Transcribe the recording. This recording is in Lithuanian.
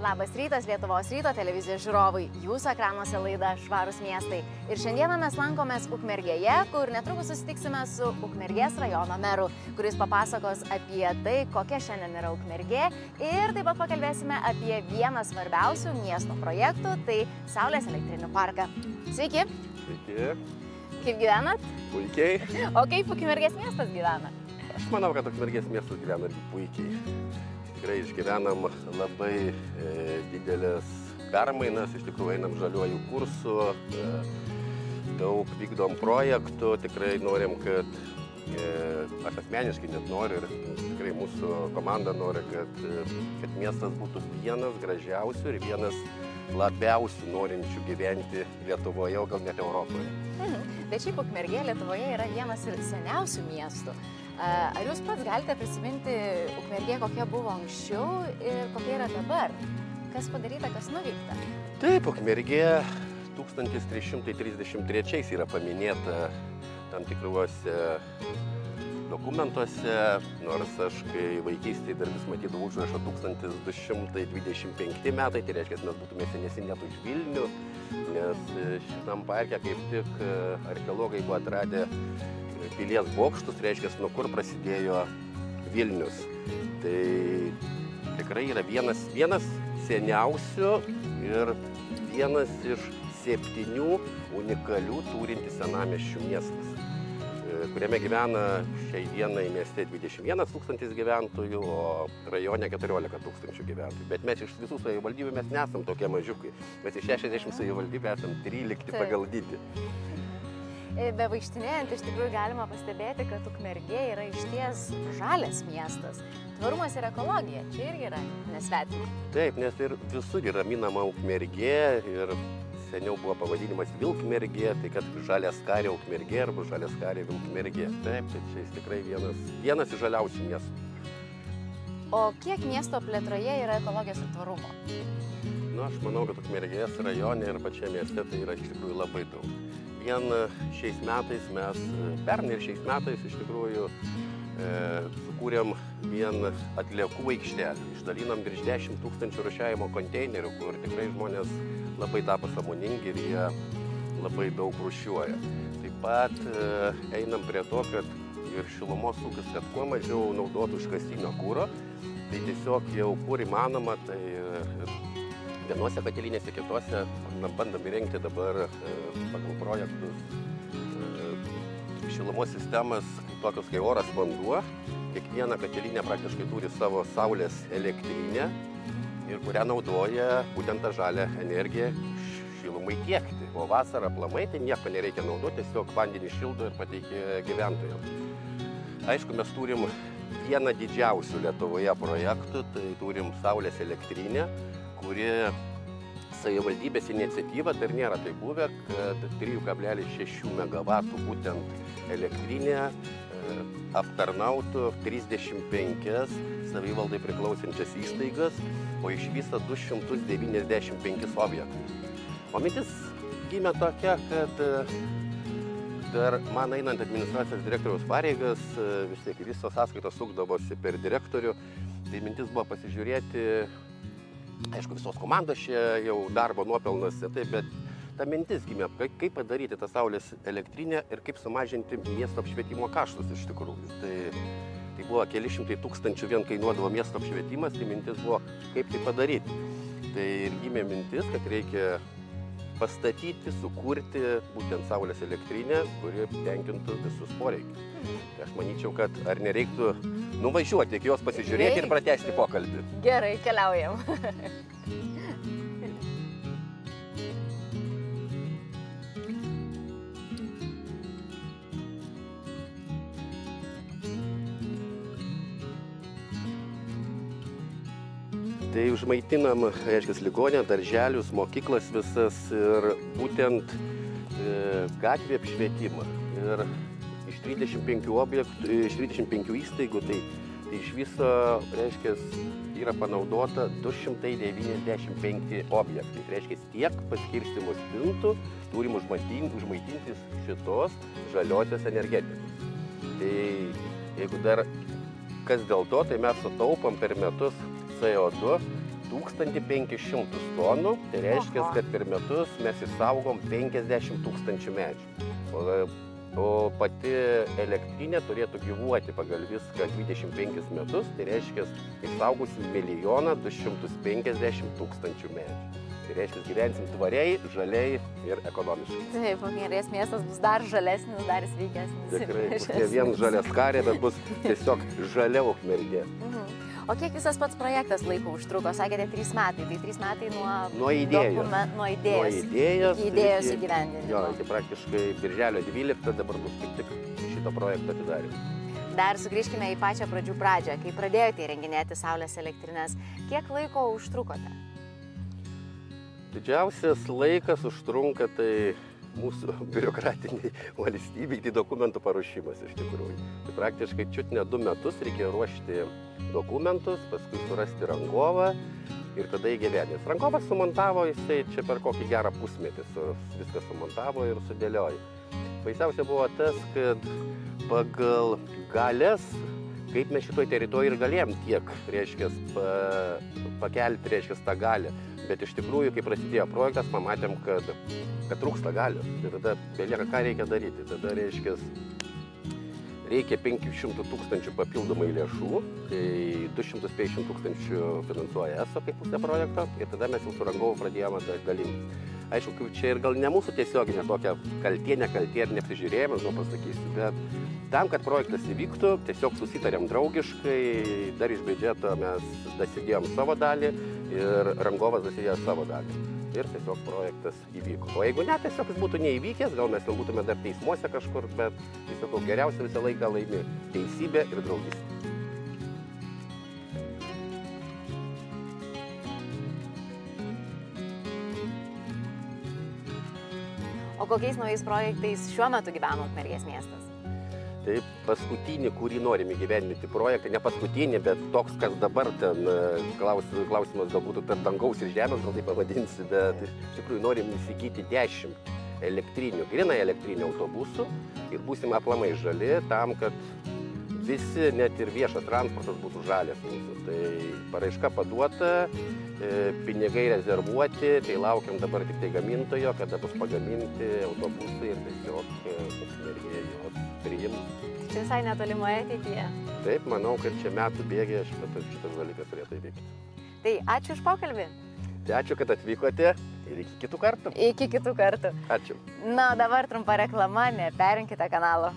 Labas rytas Lietuvos ryto televizijos žiūrovai, jūsų ekranuose laida Švarūs miestai. Ir šiandieną mes lankomės Ukmergėje, kur netrukus susitiksime su Ukmergės rajono meru, kuris papasakos apie tai, kokia šiandien yra Ukmergė. Ir taip pat pakalbėsime apie vieną svarbiausių miesto projektų, tai Saulės elektrinių parką. Sveiki! Sveiki! Kaip gyvenat? Puikiai. O kaip Ukmergės miestas gyvena? Aš manau, kad Ukmergės miestas gyvena irgi puikiai. Tikrai išgyvenam labai didelės permainas, iš tikrųjų einam žaliuoju kursu, daug vykdom projektų, tikrai norim, kad aš asmeniškai net noriu ir tikrai mūsų komanda nori, kad miestas būtų vienas gražiausių ir vienas labiausiai norinčių gyventi Lietuvoje, o gal net Europoje. Bet šiaip Ukmergė Lietuvoje yra vienas ir seniausių miestų. Ar jūs pats galite prisiminti Ukmergė, kokia buvo anksčiau ir kokia yra dabar? Kas padaryta, kas nuveikta? Taip, Ukmergė 1333 yra paminėta tam tikruose dokumentuose, nors aš kai vaikystėje dar vis matydavau užrašą 1225 metai, tai reiškia, mes būtume senesni net už Vilnių, nes šitam parke kaip tik archeologai buvo atradę pilies bokštus, reiškia, nuo kur prasidėjo Vilnius. Tai tikrai yra vienas seniausių ir vienas iš 7 unikalių turintis senamiesčių miestas, kuriame gyvena šiai dienai mieste 21 000 gyventojų, o rajone 14 000 gyventojų. Bet mes iš visų savivaldybių mes nesam tokie mažiukai. Mes iš 60 savivaldybių esam 13 pagal dydį. Be vaikštinėjant, iš tikrųjų galima pastebėti, kad Ukmergė yra išties žalias miestas. Tvarumas ir ekologija čia irgi yra nesvetima. Taip, nes ir visur yra minama Ukmergė ir seniau buvo pavadinimas Vilkmergė, tai kad Žaliaskarė Ukmergė arba Žaliaskarė Vilkmergė. Taip, tai čia jis tikrai vienas iš žaliausių miestų. O kiek miesto plėtroje yra ekologijos ir tvarumo? Aš manau, kad Ukmergės rajone ir pačiame mieste tai yra iš tikrųjų labai daug. Vien šiais metais pernai ir šiais metais iš tikrųjų sukūrėm vien atliekų aikštelę. Išdalinam virš 10 000 rūšiavimo konteinerių, kur tikrai žmonės labai tapo sąmoningi ir jie labai daug rūšiuoja. Taip pat einam prie to, kad ir šilumos ūkis, kad kuo mažiau naudotų iškastinio kuro, tai tiesiog jau kur įmanoma, tai vienose katilinėse, kitose bandom įrengti dabar pagal projektus šilumos sistemas, tokios kaip oras, vanduo. Kiekviena katilinė praktiškai turi savo saulės elektrinę ir kurią naudoja būtent tą žalią energiją šilumai tiekti. O vasarą aplamai tai nieko nereikia naudoti, tiesiog vandenį šildo ir pateikia gyventojams. Aišku, mes turim vieną didžiausių Lietuvoje projektų, tai turim saulės elektrinę, kuri savivaldybės iniciatyva dar nėra tai buvę, kad 3,6 MW būtent elektrinė aptarnautų 35 savivaldai priklausančias įstaigas, o iš viso 295 objektų. O mintis gimė tokia, kad dar man einant administracijos direktoriaus pareigas, vis tiek visos sąskaitos sukdavosi per direktorių, tai mintis buvo pasižiūrėti. Aišku, visos komandos čia jau darbo nuopelnuose, bet ta mintis gimė, kaip padaryti tą saulės elektrinę ir kaip sumažinti miesto apšvietimo kaštus iš tikrųjų. Tai buvo keli šimtai tūkstančių vien kainuodavo miesto apšvietimas, tai mintis buvo, kaip tai padaryti. Tai ir gimė mintis, kad reikia pastatyti, sukurti būtent saulės elektrinę, kuri tenkintų visus poreikius. Tai aš manyčiau, kad ar nereiktų nuvažiuoti, iki jos pasižiūrėti ir pratęsti pokalbį. Gerai, keliaujam. Tai užmaitinam, reiškia, ligonę, darželius, mokyklas visas ir būtent gatvė apšvietimą. Ir iš 35 įstaigų, tai iš viso, reiškia, yra panaudota 295 objektai. Tai reiškia, tiek paskirstimo spintų turim užmaitinti šitos žaliosios energetikos. Tai jeigu dar kas dėl to, tai mes sutaupam per metus CO2 1500 tonų, tai reiškia, kad per metus mes išsaugom 50 000 medžių. O pati elektrinė turėtų gyvuoti pagal viską 25 metus, tai reiškia, išsaugosim 1 250 000 medžių. Tai reiškia, gyvensim tvariai, žaliai ir ekonomiškai. Taip, Ukmergės miestas bus dar žalesnis, dar sveikesnis. Tikrai, bus ne vien žalias karė, bet bus tiesiog žalia Ukmergė. O kiek visas pats projektas laiko užtruko? Sakėte 3 metai, tai 3 metai nuo idėjos. Nuo idėjos įgyvendinimo. Jo, tai praktiškai birželio 12 dabar bus kaip tik šito projekto atidarymas. Dar sugrįžkime į pačią pradžią, kai pradėjote įrenginėti saulės elektrinės. Kiek laiko užtrukote? Didžiausias laikas užtrunka tai mūsų biurokratiniai valstybei, tai dokumentų paruošimas iš tikrųjų. Tai praktiškai čiut ne 2 metus reikėjo ruošti dokumentus, paskui surasti rangovą ir tada įgyvendinti. Rangovas sumontavo, jisai čia per kokį gerą pusmetį viską sumontavo ir sudėliojo. Baisiausia buvo tas, kad pagal galės, kaip mes šitoj teritorijoje ir galėjom tiek, reiškia, pakelti, reiškia, tą galę. Bet iš tikrųjų, kai prasidėjo projektas, pamatėm, kad trūksta galios. Ir tada belieka, ką reikia daryti. Tada, reiškia, reikia 500 000 papildomai lėšų, tai 250 000 finansuoja ESO kaip pusę projekto ir tada mes jau su rangovu pradėjome dalintis. Aišku, čia ir gal ne mūsų tiesioginė tokia kaltė, nekaltė ir neapsižiūrėjimas, pasakysiu, bet tam, kad projektas įvyktų, tiesiog susitarėm draugiškai, dar iš biudžeto mes dasidėjom savo dalį ir rangovas dasidėjo savo dalį. Ir tiesiog projektas įvyko. O jeigu ne, tiesiog jis būtų neįvykęs, gal mes būtume dar teismuose kažkur, bet tiesiog geriausia visą laiką laimi teisybė ir draugystė. O kokiais naujais projektais šiuo metu gyvena Ukmergės miestas? Tai paskutinį, kurį norim įgyvendinti projektą, ne paskutinį, bet toks, kas dabar ten klausimas galbūt tarp dangaus ir žemės, gal taip pavadinsi, bet iš tikrųjų norim įsigyti 10 elektrinių, grynai elektrinių autobusų ir būsim aplamai žali tam, kad visi, net ir viešas transportas būtų žalias mūsų. Tai paraiška paduota, pinigai rezervuoti, tai laukiam dabar tik tai gamintojo, kada bus pagaminti autobusai ir tiesiog Ukmergė juos priims. Čia visai netolimoje ateityje. Taip, manau, kad čia metų bėgyje šitas dalykas turėtų įvykti. Tai ačiū už pokalbį. Tai ačiū, kad atvykote ir iki kitų kartų. Iki kitų kartų. Ačiū. Na, dabar trumpa reklama, neperjunkite kanalo.